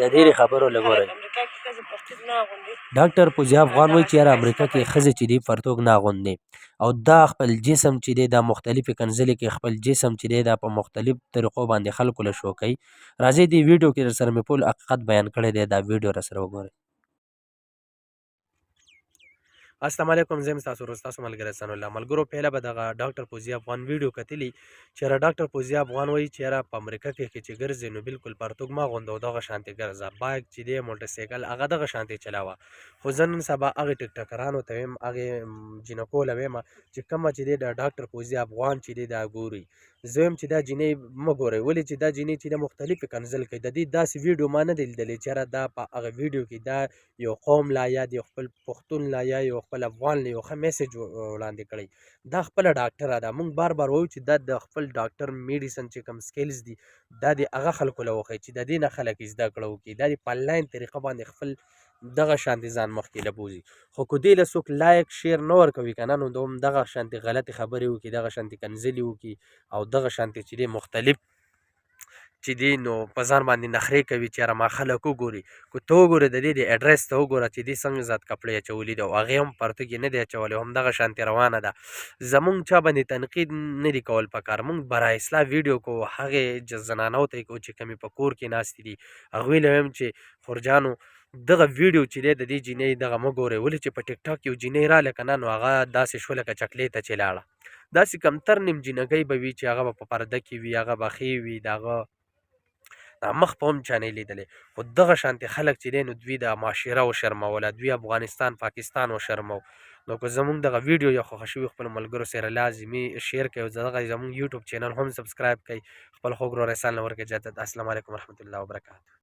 د ډېرې خبرو لګورئ. ډاکټر فوزیه افغان وایي چې یاره امریکا کې ښځې چې دي پرتوګ نه اغوندي او دا خپل جسم چې دی دا مختلفې کنځلې کې خپل جسم چې دی دا په مختلف طریقو باندې خلکو له شو کوي. راځئ دې ویډیو کې درسره مې ټول حقیقت بیان کړی دی. دا ویډیو راسره وګورئ. السلام علیکم، زه یم ستاسو ورور ستاسو ملګری حسن الله. ملګرو پهله به دغه ډاکټر فوزیه افغان ویډیو کتلي چې یاره ډاکټر فوزیه افغان وایي چې یاره په امریکا کې چې ګرځې نو بالکل پرتوګ مه اغونده او دغه شانتې ګرځه، بایک چې دی موټرسایکل هغه دغه شانتې چلاوه. خو زه نن سبا هغې ټیکټاکرانو ته ویم، هغې جینکو له ویمه چې کومه چې دی د ډاکټر فوزیه افغان چې دی دا ګوري. زه ویم چې دا جینۍ مه ګورئ، ولې چې دا جینۍ چې ده مختلفې کنځل کوي. د دې داسې ویډیو ما نه دی لیدلی چې یاره دا په هغه ویډیو کې دا یو قوم لا یا د یو خپل پښتون لا یا یو خپل افغان له یو ښه میسج وړاندې کړی. دا خپله ډاکټره ده. موږ بار بار وایو چې دا د خپل ډاکټر میډیسن چې کوم سکلز دي دا د هغه خلکو له وښیي چې د دې نه خلک زده کړه وکړي. دا د په آنلاین طریقه باندې خپل دغه شانتې ځان مخکې له بوځي. خو که دې له څوک لایک شیر نه ورکوي که نه نو دوم دغه شانتې غلطې خبرې وکړي، دغه شانتې کنځلې وکړي او دغه شانتې چې دی مختلف چې دی نو په ځان باندې نخرې کوي چې یاره ما خلک وګوري. که ته وګورې د دې د اډرس ته وګوره چې دې څنګه ذات کپړې اچولي دي او هغې هم پرتوګ یې نه دی اچولی، همدغه شانتې روانه ده. زمونږ چا باندې تنقید نه دي کول پکار. مونږ برای اصلاح ویډیو کوو، هغې زنانو ته یې کوو چې کومې په کور کې ناستې دي. هغوی له ویم چې خورجانو دغه ویډیو چې دی د دې جینۍ دغه مه ګورئ، ولې چې په ټیک ټاک یو جینۍ راله که نه نو هغه داسې شوه لکه چکلې ته چې لاړه. داسې کمتر نیم جینکۍ به وي چې هغه به په پرده کې وي، هغه به ښې وي، د هغه مخ په هم چا نه لیدلی. خو دغه شانتې خلک چې دی نو دوی د معاشره وشرموله، دوی افغانستان پاکستان وشرمو. نو که زمونږ دغه ویډیو یا خوښه شوي خپلو ملګرو سره لازمي شیر کړئ او دغه زمونږ یوټیوب چینل هم سبسکرایب کړئ. خپل خوږ ورور احسان له ورکړئ اجازت. السلام علیکم ورحمة الله وبرکاته.